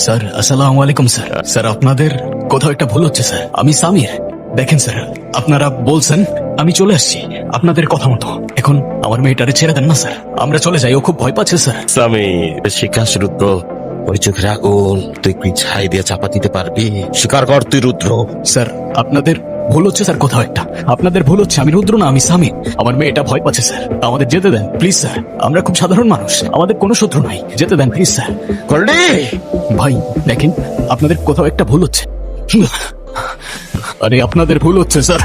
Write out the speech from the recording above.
Sir আসসালামু আলাইকুম sir. Sir আপনাদের কোথাও একটা ভুল হচ্ছে স্যার। আমি সামির। দেখেন স্যার, আপনারা বলছেন আমি চলে আসছি আপনাদের কথা মতো। এখন আমার মেয়েটারে ছেড়ে দেন না স্যার, আমরা চলে যাই। ও খুব ভয় পাচ্ছে স্যার। সামির, শিকাশ রুদ্র, ওই চোখের আগুন তুই কি ছাই দিয়ে চাপা দিতে পারবি? স্বীকার কর তুই রুদ্র। স্যার আপনাদের ভুল হচ্ছে স্যার, কোথাও একটা আপনাদের ভুল হচ্ছে। আমি রুদ্র না, আমি সামির। আমার মেয়েটা ভয় পাচ্ছে স্যার, আমাদের যেতে দেন প্লিজ স্যার। আমরা খুব সাধারণ মানুষ, আমাদের কোনো শত্রু নাই, যেতে দেন প্লিজ স্যার। করলি ভাই দেখেন, আপনাদের কোথাও একটা ভুল হচ্ছে। আরে আপনাদের ভুল হচ্ছে স্যার।